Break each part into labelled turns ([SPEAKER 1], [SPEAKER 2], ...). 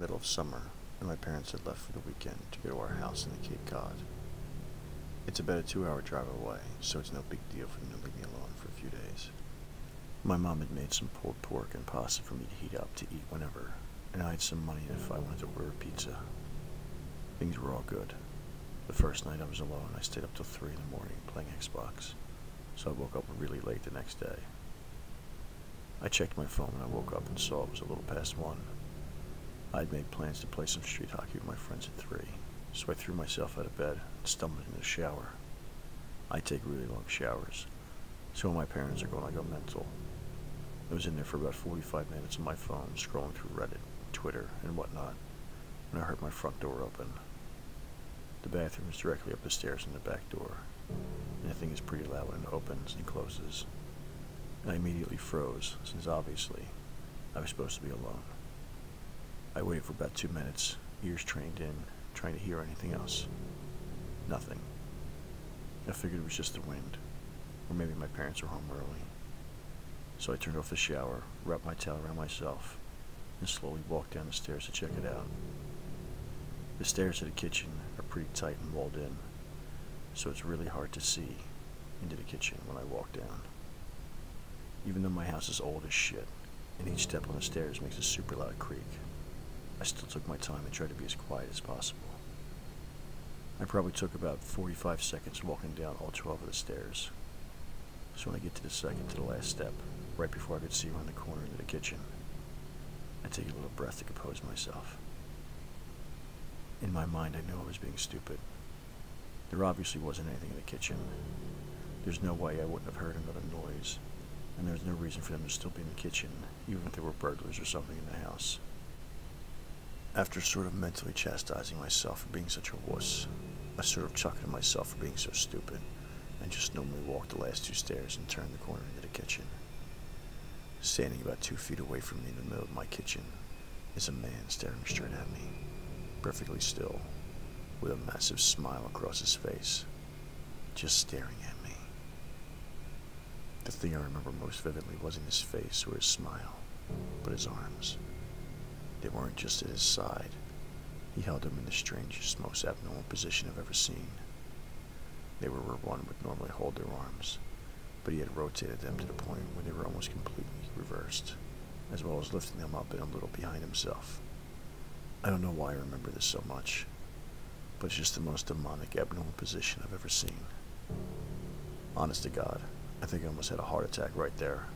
[SPEAKER 1] Middle of summer, and my parents had left for the weekend to go to our house in the Cape Cod. It's about a 2-hour drive away, so it's no big deal for them to leave me alone for a few days. My mom had made some pulled pork and pasta for me to heat up to eat whenever, and I had some money if I wanted to order pizza. Things were all good. The first night I was alone, I stayed up till 3 in the morning playing Xbox, so I woke up really late the next day. I checked my phone when I woke up and saw it was a little past 1. I had made plans to play some street hockey with my friends at 3, so I threw myself out of bed and stumbled into the shower. I take really long showers, so when my parents are gone I go mental. I was in there for about 45 minutes on my phone, scrolling through Reddit, Twitter, and whatnot, when I heard my front door open. The bathroom is directly up the stairs in the back door, and the thing is pretty loud when it opens and closes. I immediately froze, since obviously I was supposed to be alone. I waited for about 2 minutes, ears trained in, trying to hear anything else. Nothing. I figured it was just the wind, or maybe my parents were home early. So I turned off the shower, wrapped my towel around myself, and slowly walked down the stairs to check it out. The stairs to the kitchen are pretty tight and walled in, so it's really hard to see into the kitchen when I walk down. Even though my house is old as shit, and each step on the stairs makes a super loud creak, I still took my time and tried to be as quiet as possible. I probably took about 45 seconds walking down all 12 of the stairs, so when I get to the second to the last step, right before I could see around the corner into the kitchen, I take a little breath to compose myself. In my mind, I knew I was being stupid. There obviously wasn't anything in the kitchen. There's no way I wouldn't have heard another noise, and there's no reason for them to still be in the kitchen, even if there were burglars or something in the house. After sort of mentally chastising myself for being such a wuss, I sort of chuckled at myself for being so stupid, and just normally walked the last 2 stairs and turned the corner into the kitchen. Standing about 2 feet away from me in the middle of my kitchen is a man staring straight at me, perfectly still, with a massive smile across his face, just staring at me. The thing I remember most vividly wasn't his face or his smile, but his arms. They weren't just at his side. He held them in the strangest, most abnormal position I've ever seen. They were where one would normally hold their arms, but he had rotated them to the point where they were almost completely reversed, as well as lifting them up and a little behind himself. I don't know why I remember this so much, but it's just the most demonic, abnormal position I've ever seen. Honest to God, I think I almost had a heart attack right there.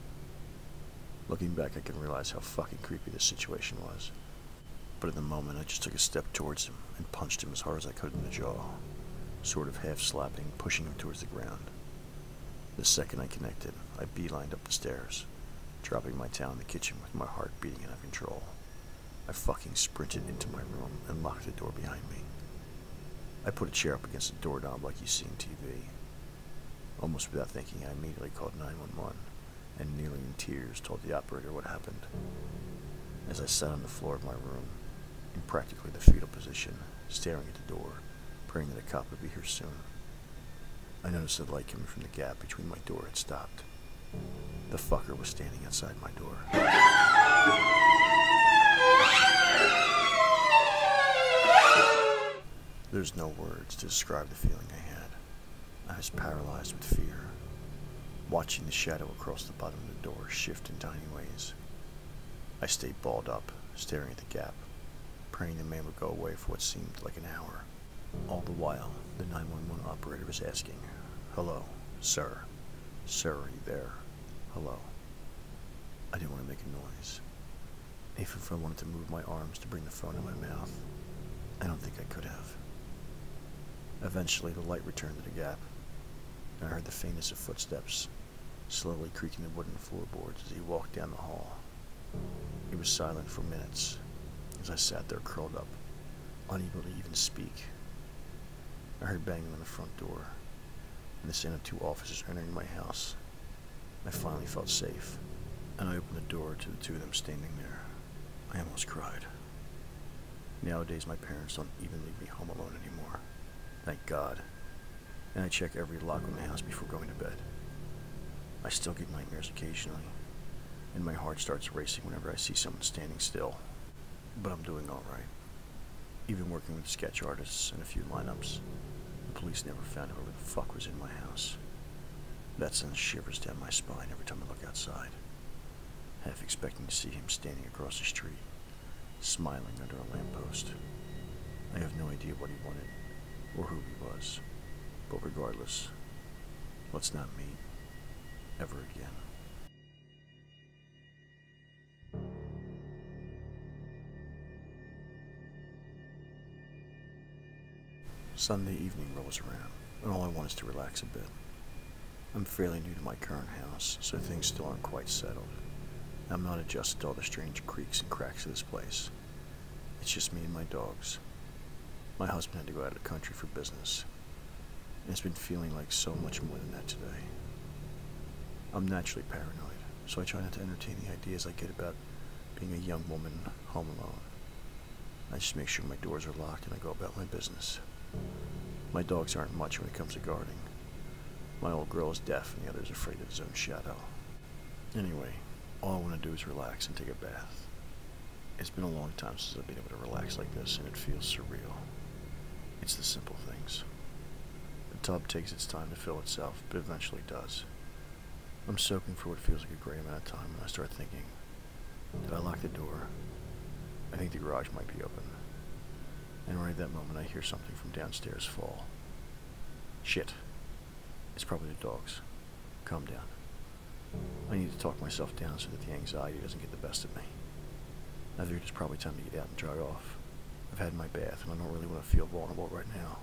[SPEAKER 1] Looking back, I can realize how fucking creepy this situation was. But in the moment, I just took a step towards him and punched him as hard as I could in the jaw, sort of half slapping, pushing him towards the ground. The second I connected, I beelined up the stairs, dropping my towel in the kitchen with my heart beating out of control. I fucking sprinted into my room and locked the door behind me. I put a chair up against the doorknob like you see on TV. Almost without thinking, I immediately called 911. And kneeling in tears told the operator what happened. As I sat on the floor of my room, in practically the fetal position, staring at the door, praying that a cop would be here soon, I noticed the light coming from the gap between my door had stopped. The fucker was standing outside my door. There's no words to describe the feeling I had. I was paralyzed with fear, watching the shadow across the bottom of the door shift in tiny ways. I stayed balled up, staring at the gap, praying the man would go away for what seemed like an hour. All the while, the 911 operator was asking, "Hello, sir. Sir, are you there? Hello." I didn't want to make a noise. Even if I wanted to move my arms to bring the phone to my mouth, I don't think I could have. Eventually, the light returned to the gap, and I heard the faintest of footsteps, slowly creaking the wooden floorboards as he walked down the hall. He was silent for minutes, as I sat there curled up, unable to even speak. I heard banging on the front door, and the sound of 2 officers entering my house. I finally felt safe, and I opened the door to the 2 of them standing there. I almost cried. Nowadays, my parents don't even leave me home alone anymore. Thank God. And I check every lock on the house before going to bed. I still get nightmares occasionally, and my heart starts racing whenever I see someone standing still. but I'm doing alright. Even working with sketch artists and a few lineups, the police never found whoever the fuck was in my house. That sends shivers down my spine every time I look outside, half expecting to see him standing across the street, smiling under a lamppost. I have no idea what he wanted, or who he was, but regardless, let's not meet ever again. Sunday evening rolls around, and all I want is to relax a bit. I'm fairly new to my current house, so things still aren't quite settled. I'm not adjusted to all the strange creaks and cracks of this place. It's just me and my dogs. My husband had to go out of the country for business, and it's been feeling like so much more than that today. I'm naturally paranoid, so I try not to entertain the ideas I get about being a young woman home alone. I just make sure my doors are locked and I go about my business. My dogs aren't much when it comes to guarding. My old girl is deaf and the other's afraid of his own shadow. Anyway, all I want to do is relax and take a bath. It's been a long time since I've been able to relax like this, and it feels surreal. It's the simple things. The tub takes its time to fill itself, but eventually does. I'm soaking for what feels like a great amount of time when I start thinking, did I lock the door? I think the garage might be open. And right at that moment I hear something from downstairs fall. Shit. It's probably the dogs. Calm down. I need to talk myself down so that the anxiety doesn't get the best of me. I figured it's probably time to get out and dry off. I've had my bath and I don't really want to feel vulnerable right now,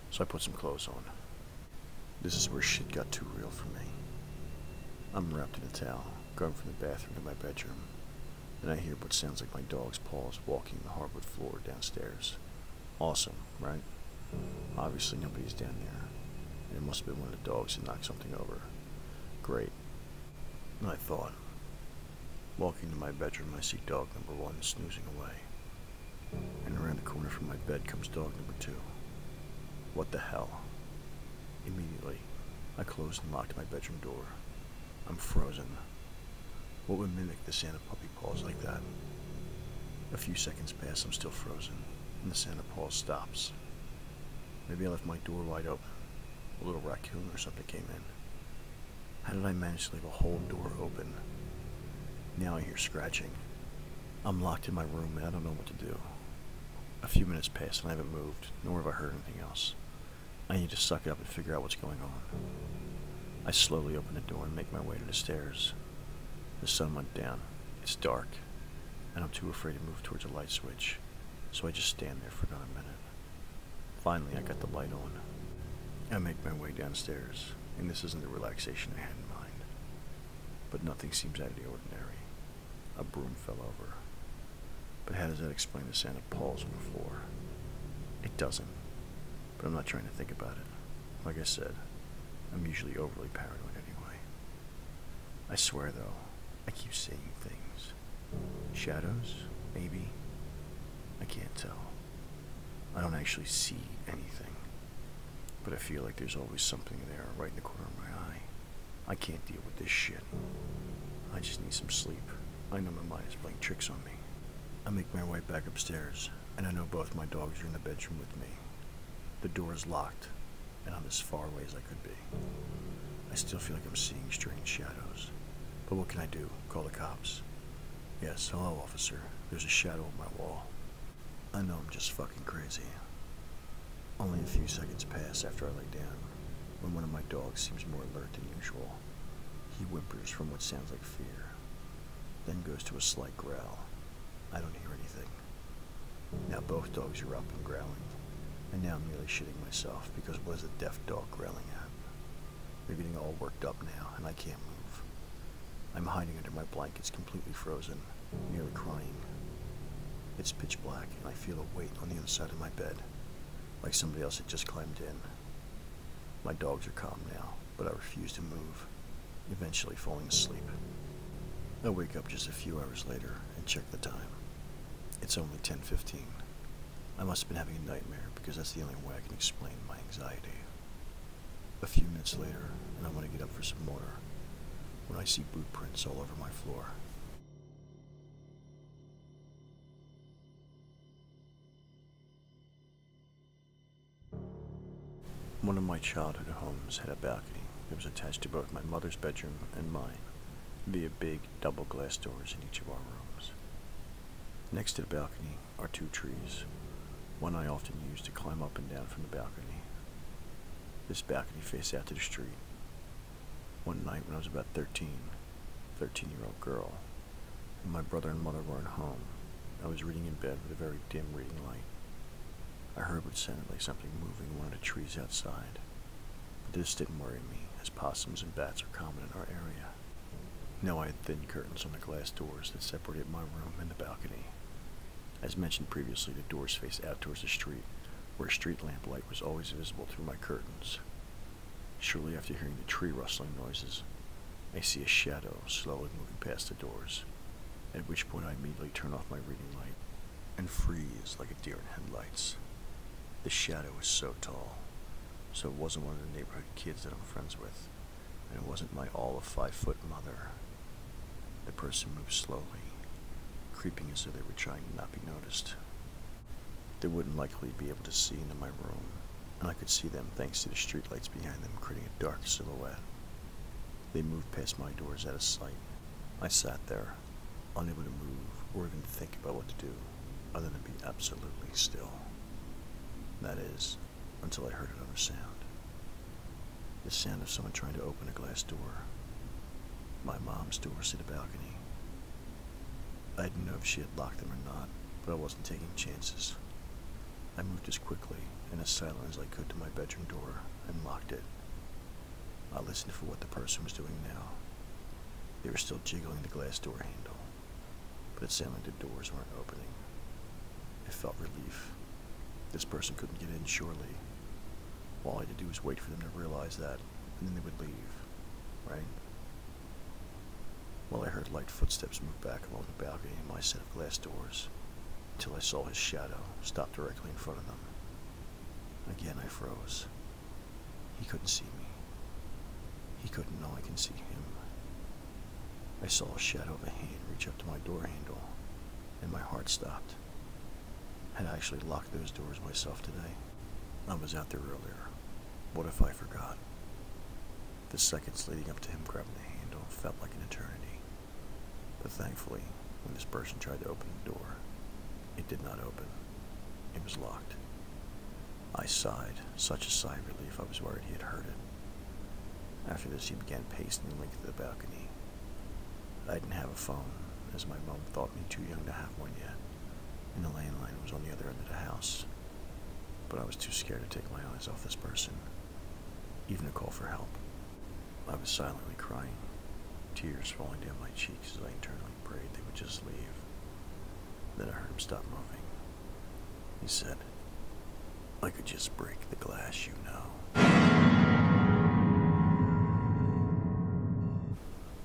[SPEAKER 1] so I put some clothes on. This is where shit got too real for me. I'm wrapped in a towel, going from the bathroom to my bedroom, and I hear what sounds like my dog's paws walking the hardwood floor downstairs. Awesome, right? Obviously nobody's down there. It must have been one of the dogs that knocked something over. Great. And I thought. Walking to my bedroom, I see dog number 1 snoozing away. And around the corner from my bed comes dog number 2. What the hell? Immediately, I closed and locked my bedroom door. I'm frozen. What would mimic the Santa puppy paws like that? A few seconds pass, I'm still frozen, and the Santa paws stops. Maybe I left my door wide open. A little raccoon or something came in. How did I manage to leave a whole door open? Now I hear scratching. I'm locked in my room and I don't know what to do. A few minutes pass and I haven't moved, nor have I heard anything else. I need to suck it up and figure out what's going on. I slowly open the door and make my way to the stairs. The sun went down. It's dark, and I'm too afraid to move towards a light switch, so I just stand there for another minute. Finally, I got the light on. I make my way downstairs, and this isn't the relaxation I had in mind. But nothing seems out of the ordinary. A broom fell over. But how does that explain the Santa paws on the floor? It doesn't, but I'm not trying to think about it. Like I said, I'm usually overly paranoid anyway. I swear though, I keep seeing things. Shadows, maybe? I can't tell. I don't actually see anything. But I feel like there's always something there right in the corner of my eye. I can't deal with this shit. I just need some sleep. I know my mind is playing tricks on me. I make my way back upstairs, and I know both my dogs are in the bedroom with me. The door is locked, and I'm as far away as I could be. I still feel like I'm seeing strange shadows. But what can I do? Call the cops? Yes, hello, officer. There's a shadow on my wall. I know I'm just fucking crazy. Only a few seconds pass after I lay down, when one of my dogs seems more alert than usual. He whimpers from what sounds like fear, then goes to a slight growl. I don't hear anything. Now both dogs are up and growling, and now I'm nearly shitting myself because what is a deaf dog growling at? They're getting all worked up now, and I can't move. I'm hiding under my blankets, completely frozen, nearly crying. It's pitch black, and I feel a weight on the inside of my bed, like somebody else had just climbed in. My dogs are calm now, but I refuse to move, eventually falling asleep. I wake up just a few hours later and check the time. It's only 10:15. I must have been having a nightmare because that's the only way I can explain my anxiety. A few minutes later, and I want to get up for some water, when I see boot prints all over my floor. One of my childhood homes had a balcony that was attached to both my mother's bedroom and mine via big double glass doors in each of our rooms. Next to the balcony are two trees, one I often used to climb up and down from the balcony. This balcony faced out to the street. One night when I was about 13-year-old girl, and my brother and mother weren't home, I was reading in bed with a very dim reading light. I heard what sounded like something moving in one of the trees outside, but this didn't worry me, as possums and bats are common in our area. Now I had thin curtains on the glass doors that separated my room and the balcony. As mentioned previously, the doors faced out towards the street, where a street lamp light was always visible through my curtains. Shortly after hearing the tree rustling noises, I see a shadow slowly moving past the doors, at which point I immediately turn off my reading light and freeze like a deer in headlights. The shadow was so tall, so it wasn't one of the neighborhood kids that I'm friends with, and it wasn't my all of 5-foot mother. The person moved slowly, creeping as though they were trying to not be noticed. They wouldn't likely be able to see into my room, and I could see them thanks to the streetlights behind them creating a dark silhouette. They moved past my doors out of sight. I sat there, unable to move or even think about what to do, other than be absolutely still. That is, until I heard another sound. The sound of someone trying to open a glass door. My mom's doors to the balcony. I didn't know if she had locked them or not, but I wasn't taking chances. I moved as quickly and as silent as I could to my bedroom door and locked it. I listened for what the person was doing now. They were still jiggling the glass door handle, but it sounded like the doors weren't opening. I felt relief. This person couldn't get in, surely. All I had to do was wait for them to realize that, and then they would leave, right? Well, I heard light footsteps move back along the balcony in my set of glass doors, until I saw his shadow stop directly in front of them. Again, I froze. He couldn't see me. He couldn't know I can see him. I saw a shadow of a hand reach up to my door handle, and my heart stopped. Had I actually locked those doors myself today? I was out there earlier. What if I forgot? The seconds leading up to him grabbing the handle felt like an eternity. But thankfully, when this person tried to open the door, it did not open. It was locked. I sighed, such a sigh of relief I was worried he had heard it. After this, he began pacing the length of the balcony. I didn't have a phone, as my mom thought me too young to have one yet, and the landline was on the other end of the house. But I was too scared to take my eyes off this person, even to call for help. I was silently crying, tears falling down my cheeks as I internally prayed they would just leave. Then I heard him stop moving. He said, "I could just break the glass, you know."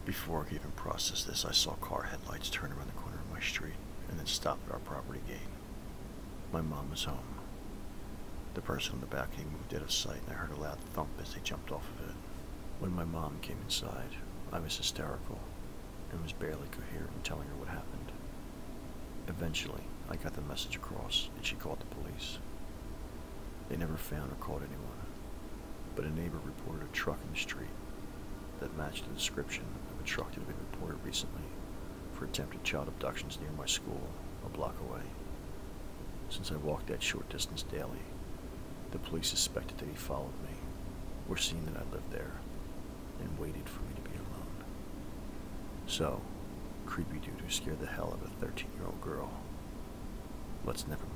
[SPEAKER 1] Before I could even process this, I saw car headlights turn around the corner of my street and then stop at our property gate. My mom was home. The person on the balcony moved out of sight, and I heard a loud thump as they jumped off of it. When my mom came inside, I was hysterical and was barely coherent in telling her what happened. Eventually, I got the message across, and she called the police. They never found or caught anyone, but a neighbor reported a truck in the street that matched the description of a truck that had been reported recently for attempted child abductions near my school, a block away. Since I walked that short distance daily, the police suspected that he followed me, or seen that I lived there, and waited for me to be alone. So, creepy dude who scared the hell out of a 13-year-old girl. Let's never